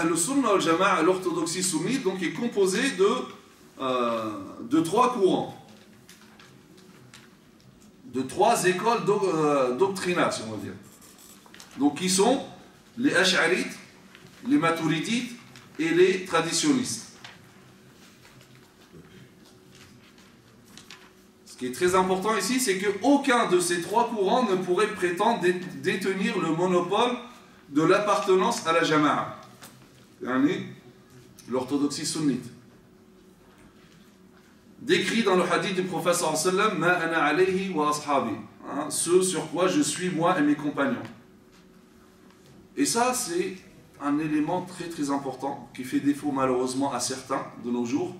Le Sunna al-Jama'a, l'orthodoxie sunnite, donc, est composé de trois courants, de trois écoles doctrinales, si on va dire. Donc, qui sont les Ash'arites, les Maturidites et les traditionnistes. Ce qui est très important ici, c'est qu'aucun de ces trois courants ne pourrait prétendre détenir le monopole de l'appartenance à la Jama'a, l'orthodoxie sunnite. Décrit dans le hadith du prophète sallallahu alayhi wa sallam, Ma ana alayhi wa ashabi, ce sur quoi je suis moi et mes compagnons. Et ça, c'est un élément très très important qui fait défaut malheureusement à certains de nos jours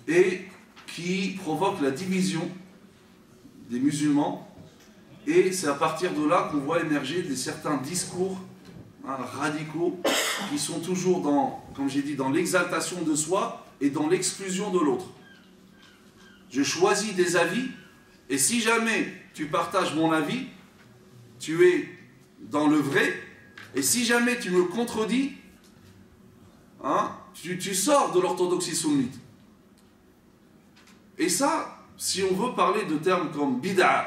et qui provoque la division des musulmans. Et c'est à partir de là qu'on voit émerger certains discours radicaux qui sont toujours dans, comme j'ai dit, dans l'exaltation de soi et dans l'exclusion de l'autre. Je choisis des avis et si jamais tu partages mon avis, tu es dans le vrai. Et si jamais tu me contredis, tu sors de l'orthodoxie sunnite. Et ça, si on veut parler de termes comme bid'a,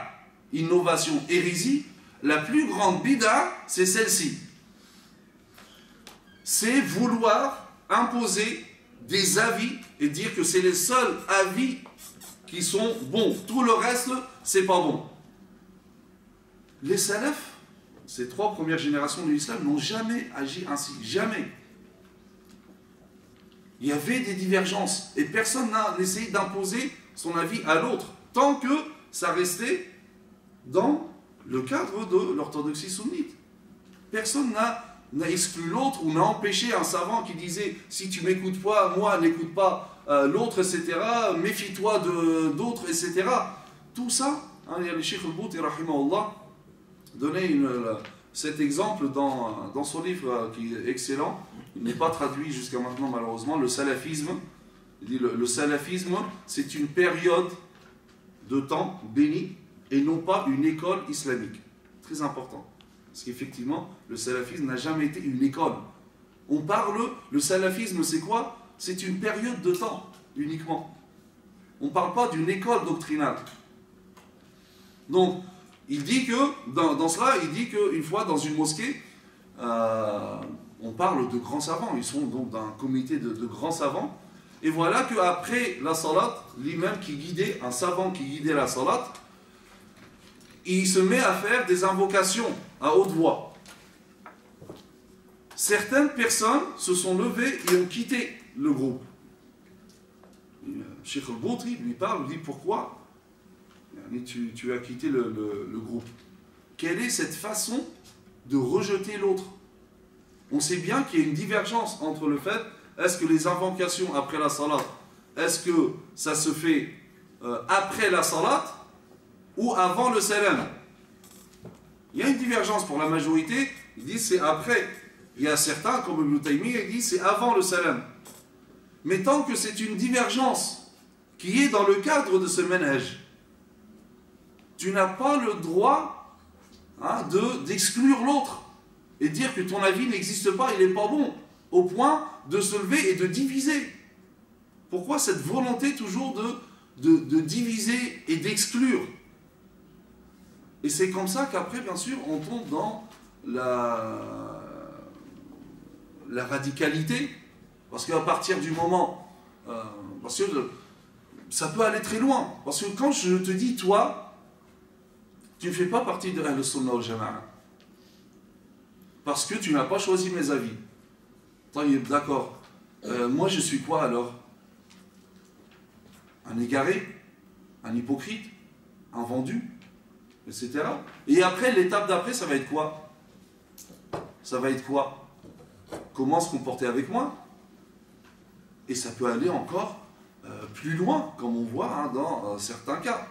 innovation, hérésie, la plus grande bid'a, c'est celle-ci. C'est vouloir imposer des avis et dire que c'est les seuls avis qui sont bons. Tout le reste, c'est pas bon. Les salafs, ces trois premières générations de l'islam, n'ont jamais agi ainsi. Jamais. Il y avait des divergences et personne n'a essayé d'imposer son avis à l'autre, tant que ça restait dans le cadre de l'orthodoxie sunnite. Personne n'a exclu l'autre ou n'a empêché un savant qui disait si tu m'écoutes pas, moi n'écoute pas l'autre, etc. Méfie-toi d'autres, etc. Tout ça, il y a le Cheikh al-Bouti, rahimahullah, donnait cet exemple dans son livre qui est excellent. Il n'est pas traduit jusqu'à maintenant malheureusement. Le salafisme, il dit le salafisme, c'est une période de temps bénie et non pas une école islamique. Très important. Parce qu'effectivement, le salafisme n'a jamais été une école. On parle, le salafisme c'est quoi? C'est une période de temps uniquement. On ne parle pas d'une école doctrinale. Donc, il dit que, dans cela, il dit qu'une fois dans une mosquée, on parle de grands savants. Ils sont donc d'un comité de grands savants. Et voilà qu'après la salat, l'imam qui guidait, un savant qui guidait la salat, il se met à faire des invocations à haute voix. Certaines personnes se sont levées et ont quitté le groupe. Cheikh al-Bouti lui parle, lui dit pourquoi tu as quitté le groupe. Quelle est cette façon de rejeter l'autre? On sait bien qu'il y a une divergence entre le fait, est-ce que les invocations après la salat, est-ce que ça se fait après la salat ou avant le salam? Il y a une divergence pour la majorité, ils disent c'est après. Il y a certains, comme Ibn Taymiyyah, ils disent c'est avant le salam. Mais tant que c'est une divergence qui est dans le cadre de ce manhaj, tu n'as pas le droit d'exclure l'autre et dire que ton avis n'existe pas, il n'est pas bon, au point de se lever et de diviser. Pourquoi cette volonté toujours de diviser et d'exclure? Et c'est comme ça qu'après, bien sûr, on tombe dans la radicalité, parce qu'à partir du moment, parce que ça peut aller très loin, parce que quand je te dis, toi, tu ne fais pas partie de Ahl Sunnah wal Jama'a, parce que tu n'as pas choisi mes avis. D'accord. Moi, je suis quoi alors? Un égaré, un hypocrite, un vendu, etc. Et après, l'étape d'après, ça va être quoi? Ça va être quoi? Comment se comporter avec moi? Et ça peut aller encore plus loin, comme on voit dans certains cas.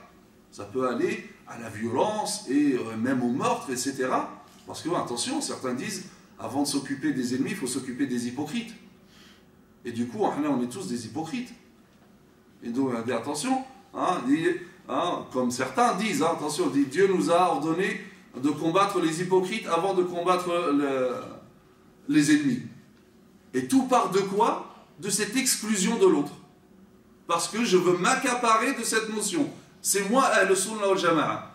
Ça peut aller à la violence et même au meurtre, etc. Parce que, attention, certains disent, avant de s'occuper des ennemis, il faut s'occuper des hypocrites. Et du coup, on est tous des hypocrites. Et donc, attention, comme certains disent, attention, Dieu nous a ordonné de combattre les hypocrites avant de combattre les ennemis. Et tout part de quoi? De cette exclusion de l'autre. Parce que je veux m'accaparer de cette notion. C'est moi, Ahl Sunnah wal Jama'a.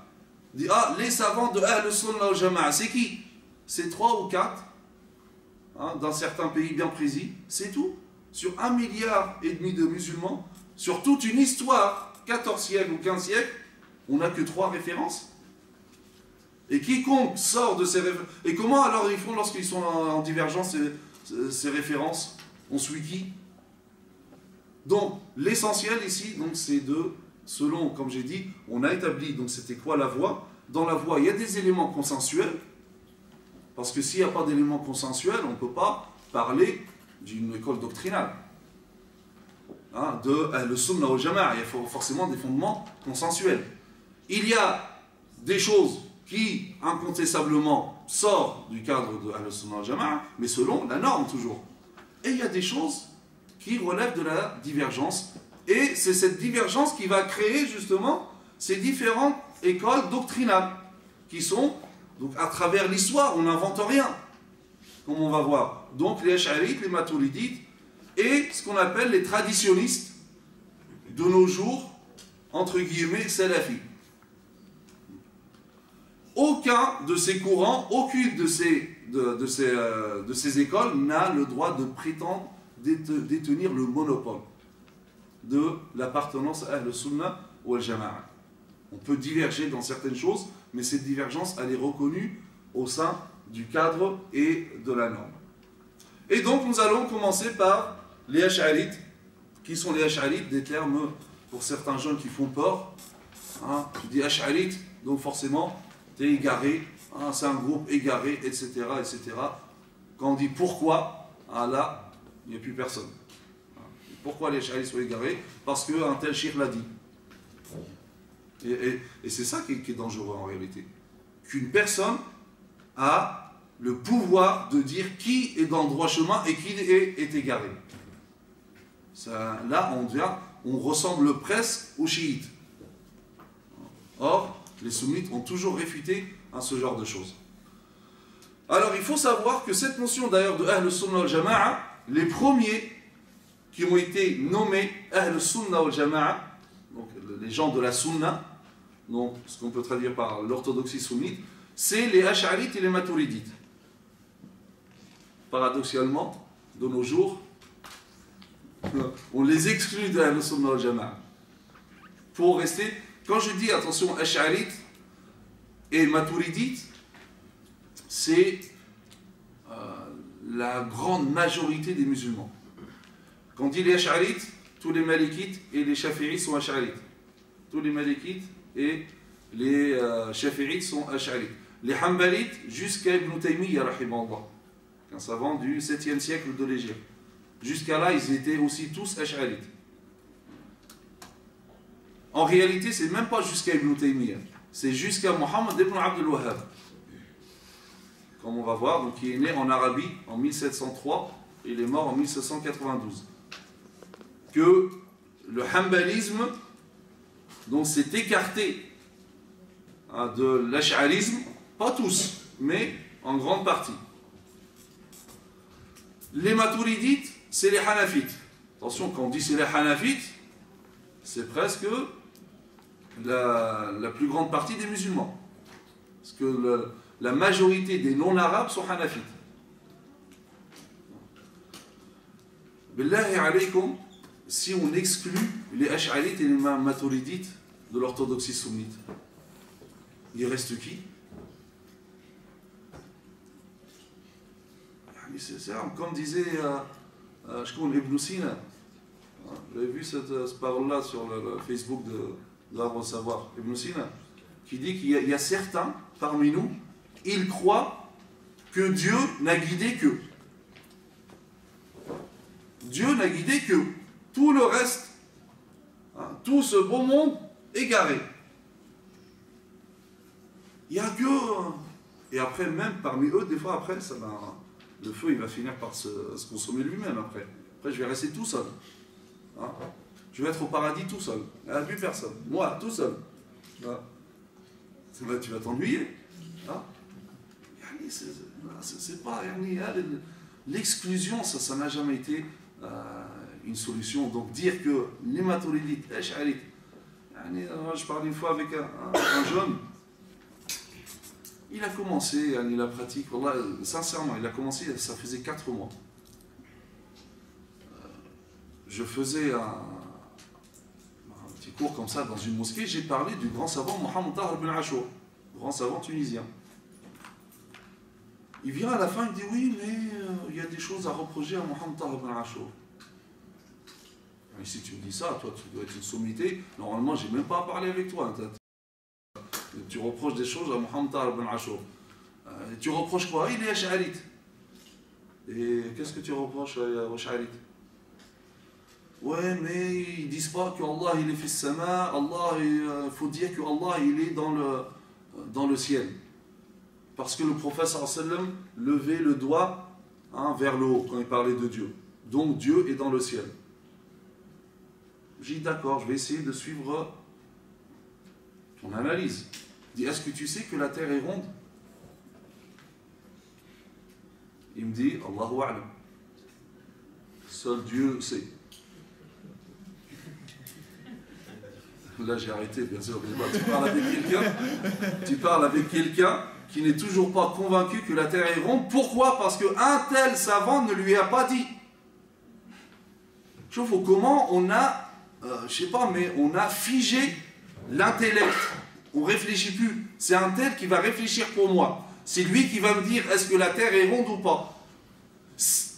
Dit, ah, les savants de Ahl Sunnah wal Jama'a, c'est qui? C'est 3 ou 4, hein, dans certains pays bien précis, c'est tout. Sur 1,5 milliard de musulmans, sur toute une histoire, 14 siècles ou 15 siècles, on n'a que 3 références. Et quiconque sort de ces références... Et comment alors ils font lorsqu'ils sont en divergence ces références? On suit qui? Donc, l'essentiel ici, c'est de, selon, comme j'ai dit, on a établi, donc c'était quoi la voie? Dans la voie, il y a des éléments consensuels, parce que s'il n'y a pas d'éléments consensuels, on ne peut pas parler d'une école doctrinale. Hein, de Ahl Sunnah wal Jama'a, il y a forcément des fondements consensuels. Il y a des choses qui, incontestablement, sortent du cadre de Ahl Sunnah wal Jama'a, mais selon la norme toujours. Et il y a des choses qui relèvent de la divergence. Et c'est cette divergence qui va créer justement ces différentes écoles doctrinales qui sont, donc à travers l'histoire, on n'invente rien, comme on va voir. Donc les Ash'arites, les Maturidites et ce qu'on appelle les traditionnistes de nos jours, entre guillemets, salafis. Aucun de ces courants, aucune de ces écoles n'a le droit de prétendre détenir le monopole de l'appartenance à Ahl Sunnah ou al Jama'a. On peut diverger dans certaines choses, mais cette divergence, elle est reconnue au sein du cadre et de la norme. Et donc, nous allons commencer par les Ash'arites. Qui sont les Ash'arites? Des termes, pour certains jeunes qui font peur. Hein, tu dis Ash'arite, donc forcément, tu es égaré. Hein, c'est un groupe égaré, etc., etc. Quand on dit pourquoi, ah là, il n'y a plus personne. Pourquoi les Ash'arites sont égarés? Parce qu'un tel shir l'a dit. Et c'est ça qui est dangereux en réalité. Qu'une personne a le pouvoir de dire qui est dans le droit chemin et qui est égaré. Ça, là, on ressemble presque aux chiites. Or, les sunnites ont toujours réfuté à ce genre de choses. Alors, il faut savoir que cette notion d'ailleurs de Ahl Sunnah wal Jama'a, les premiers qui ont été nommés Ahl Sunnah wal Jama'a, donc les gens de la Sunna, donc ce qu'on peut traduire par l'orthodoxie sunnite, c'est les Ash'arites et les Maturidites. Paradoxalement, de nos jours, on les exclut de Ahl Sunnah wal Jama'a. Pour rester, quand je dis attention Ash'arites et Maturidites, c'est la grande majorité des musulmans. Quand on dit les Ash'arites, tous les Malikites et les Shafi'ites sont Ash'arites. Tous les Malikites et les Shafi'ites sont Ash'arites. Les Hanbalites jusqu'à Ibn Taymiyyah, un savant du 7e siècle de l'Égypte. Jusqu'à là, ils étaient aussi tous Ash'arites. En réalité, c'est même pas jusqu'à Ibn Taymiyyah, c'est jusqu'à Muhammad ibn Abdul Wahhab. Comme on va voir, donc il est né en Arabie en 1703 et il est mort en 1792. Que le hanbalisme donc s'est écarté de l'ash'arisme, pas tous, mais en grande partie. Les maturidites, c'est les hanafites. Attention, quand on dit c'est les hanafites, c'est presque la plus grande partie des musulmans. Parce que la majorité des non-arabes sont hanafites. Billahi alaykum, si on exclut les ash'arites et les maturidites de l'orthodoxie sunnite, il reste qui? C'est comme disait Ibn Sina. Vous avez vu cette parole-là sur le Facebook de l'Arbre au Savoir, Ibn Sina, qui dit qu'il y a certains parmi nous, ils croient que Dieu n'a guidé qu'eux. Dieu n'a guidé qu'eux. Tout le reste, tout ce beau monde égaré. Il n'y a que... Et après, même parmi eux, des fois, après, le feu, il va finir par se consommer lui-même, après. Après, je vais rester tout seul. Je vais être au paradis tout seul. Il n'y a plus personne. Moi, tout seul. Tu vas t'ennuyer. C'est pas... l'exclusion, ça n'a jamais été une solution. Donc dire que les maturidites, je parlais une fois avec un jeune, il a commencé, la pratique, sincèrement, il a commencé, ça faisait 4 mois. Je faisais un petit cours comme ça dans une mosquée, j'ai parlé du grand savant Mohamed Tahar ibn Ashur, grand savant tunisien. Il vient à la fin, il dit oui, mais il y a des choses à reprocher à Mohamed Tahar ibn Ashur. Et si tu me dis ça, toi tu dois être une sommité, normalement j'ai même pas à parler avec toi. Tu reproches des choses à Mohamed Tahar ibn Ashur. Tu reproches quoi? Il est ash'arite. Et qu'est-ce que tu reproches aux ash'arites? Ouais, mais ils disent pas que Allah il est fils sama, Allah, il faut dire que Allah il est dans le ciel. Parce que le prophète sallam levait le doigt vers le haut quand il parlait de Dieu. Donc Dieu est dans le ciel. J'ai dit d'accord, je vais essayer de suivre ton analyse. Il dit, est-ce que tu sais que la terre est ronde? Il me dit, Allahu a'lam. Seul Dieu sait. Là j'ai arrêté, bien sûr. Tu parles avec quelqu'un qui n'est toujours pas convaincu que la terre est ronde. Pourquoi? Parce qu'un tel savant ne lui a pas dit. Je vois comment on a, je sais pas, mais on a figé l'intellect. On ne réfléchit plus. C'est un tel qui va réfléchir pour moi. C'est lui qui va me dire est-ce que la terre est ronde ou pas.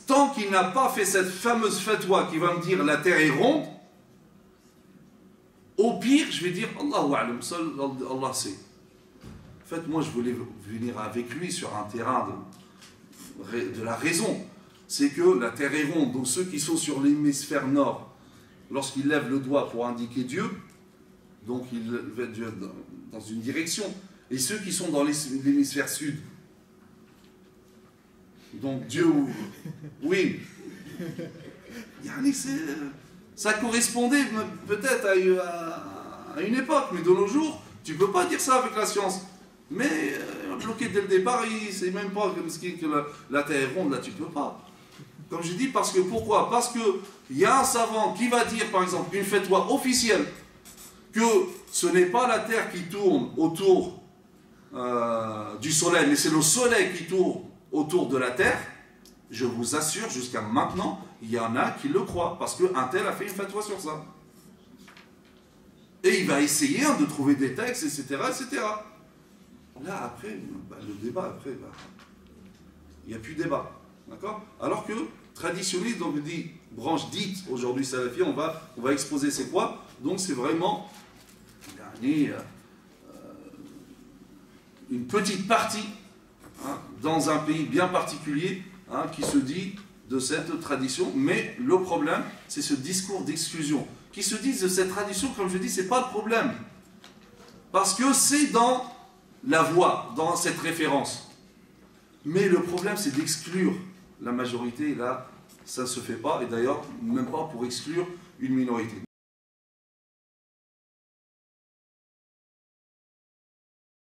Tant qu'il n'a pas fait cette fameuse fatwa qui va me dire la terre est ronde, au pire, je vais dire Allahu a'lam, seul Allah sait. En fait, moi, je voulais venir avec lui sur un terrain de la raison. C'est que la terre est ronde. Donc, ceux qui sont sur l'hémisphère nord, lorsqu'ils lèvent le doigt pour indiquer Dieu, donc ils lèvent Dieu dans une direction. Et ceux qui sont dans l'hémisphère sud, donc Dieu, oui. Ça correspondait peut-être à une époque, mais de nos jours, tu ne peux pas dire ça avec la science. Mais bloqué dès le départ, c'est même pas que la terre est ronde, là tu ne peux pas. Comme je dis, parce que pourquoi? Parce qu'il y a un savant qui va dire, par exemple, une fatwa officielle, que ce n'est pas la terre qui tourne autour du soleil, mais c'est le soleil qui tourne autour de la terre. Je vous assure, jusqu'à maintenant, il y en a qui le croient, parce qu'un tel a fait une fatwa sur ça. Et il va essayer de trouver des textes, etc., etc. Là, après, le débat, il n'y a plus de débat. D'accord? Alors que, traditionnaliste, donc dit, branche dite, aujourd'hui salafi, on va exposer c'est quoi? Donc c'est vraiment une petite partie, dans un pays bien particulier, qui se dit de cette tradition, mais le problème, c'est ce discours d'exclusion. Qui se disent de cette tradition, comme je dis, ce n'est pas le problème. Parce que c'est dans la voie, dans cette référence. Mais le problème, c'est d'exclure la majorité, et là, ça ne se fait pas, et d'ailleurs, même pas pour exclure une minorité.